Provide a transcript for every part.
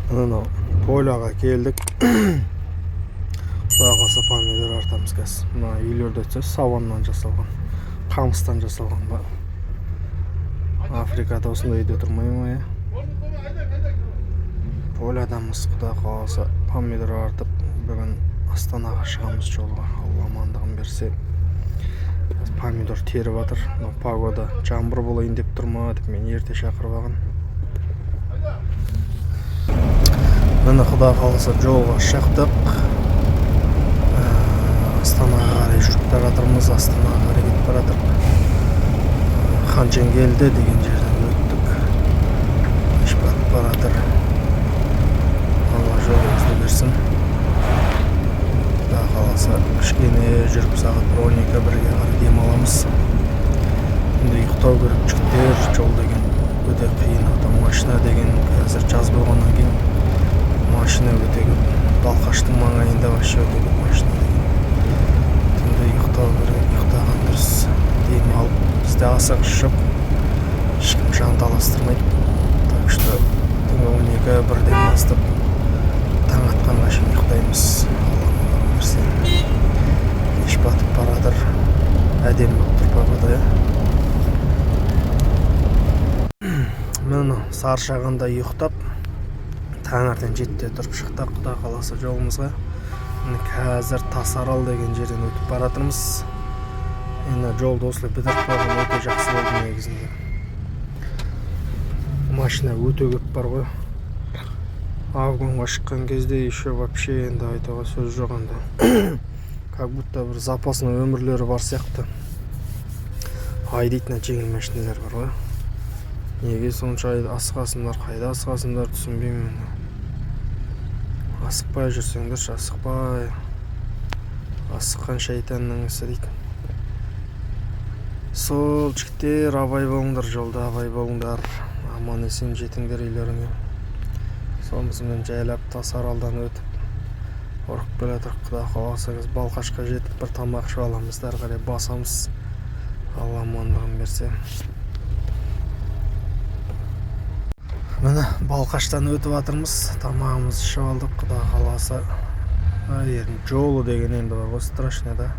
Мына поляға келдік. Құдай қаласа помидор артамыз қазір. Мына үйлерде өтсе саваннан жасалған, қамыстан жасалған ба. Африкада осындай үйде тұрмай ма? Полядамыз, Құдай қаласа помидор артып, бүгін Астанаға шығамыз жолға. Алла амандығын берсе. Помидор теріп жатыр. Погода жаңбыр болайын деп тұрма деп мен ерте шақырып алған. Міне Құдай қаласа жолға шықтық. Астанаға қарай жүріп бара жатырмыз. Астанаға қарай кетіп бара жатырмыз. Ханченгелді деген жерден өттік. Еш батып бара жатыр. Алла жолымызды берсін. Құдай қаласа кішкене жүріп сағат 12-1-ге қарай демаламыз. Енді ұйықтау керек жігіттер. Жол деген өте қиын. Машина деген қазір жаз болғаннан кейін машина өте көп. Балқаштың маңайында вообще өте көп машина деген. Түнде ұйықтау керек, ұйықтаған дұрыс. Демалып, бізде асық ішіп, ешкім жанталастырмайды. Так что түнгі 12-1-ден бастап таң атқанға шейін ұйықтаймыз. Еш батып барадыр. Әдем болып тұр погода. Міне саршағанда ұйықтап, таңертең 7-те тұрып шықтық. Құдай қаласа жолымызға. Қазір Тасарал деген жерден өтіп баратырмыз. Енді жолды осылай бітіріп қойған өте жақсы болды негізінде. Машина өте көп бар ғой. Авгонға шыққан кезде еще вообще енді айтуға сөз жоқ енді. Как будто бір запасный өмірлері бар сияқты. Айдайтын жеңіл машиналар бар ғой. Неге сонша асығасыңдар, қайда асығасыңдар түсінбеймін. Асықпай жүрсеңдер, асықпай. Асыққан шайтанның ісі дейді. Сол жігіттер, абай болыңдар, жолда абай болыңдар. Аман есен жетіңдер үйлеріңе. Сонысымен жайлап Тасаралдан өтіп ұрып келе жатырық. Құдай қаласа Балқашқа жетіп бір тамақ ішіп аламыз, әрі қарай басамыз. Алла амандығын берсе. Міне Балқаштан өтіп жатырмыз. Тамағымызды ішіп алдық. Құдай қаласа. Жолы деген енді бар ғой, страшно да.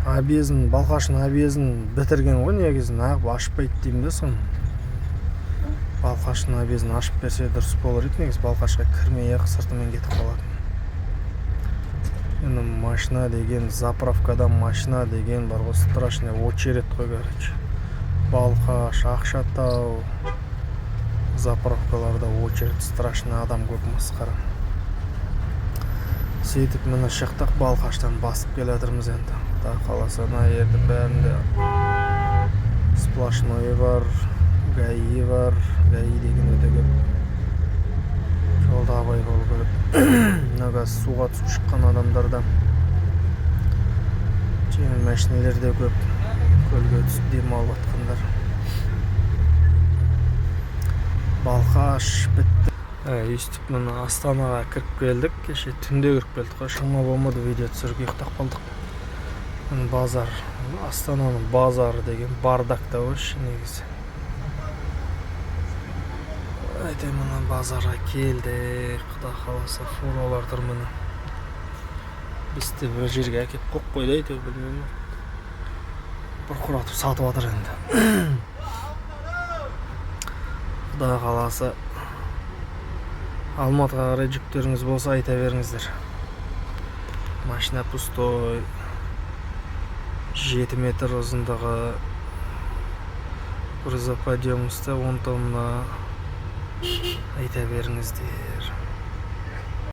Объезін, Балқаштың объезін бітірген ғой негізін, ашпайды деймін де соны. Балқаштың объезін ашып берсе дұрыс болар еді негіз. Балқашқа кірмей-ақ сыртымен кетіп қалады. Енді машина деген, заправкадан машина деген бар ғой, страшно очередь қой, короче. Балқаш, Ақшатау заправкаларда очередь страшно, адам көп масқара. Сөйтіп міне шықтық, Балқаштан басып келе жатырмыз енді. Құдай қаласа мына жерде бәрінде сплошной бар, ГАИ бар. ГАИ деген өте көп. Жолда абай болу керек. Мына суға түсіп шыққан адамдарда жеңіл машиналар да көп. Көлге түсіп демалып жатқандар. Балқаш бітті. Өйстіп міне Астанаға кіріп келдік. Кеше түнде кіріп келдік қой. Шама болмады, видео түсіріп ұйықтап қалдық. Базар, Астананың базары деген бардакта өш негізі. Әйте мына базарға келді. Құдай қаласа фуралар тұр міне. Бізді бір жерге әкеп қоқ қойды әйте, білмеймін. Бір құратып сатып жатыр енді. Құдай қаласа Алматыға қарай жүктеріңіз болса айта беріңіздер. Машина пустой. 7 метр ұзындығы. Грузоподъемності 10 тонна. Айта беріңіздер.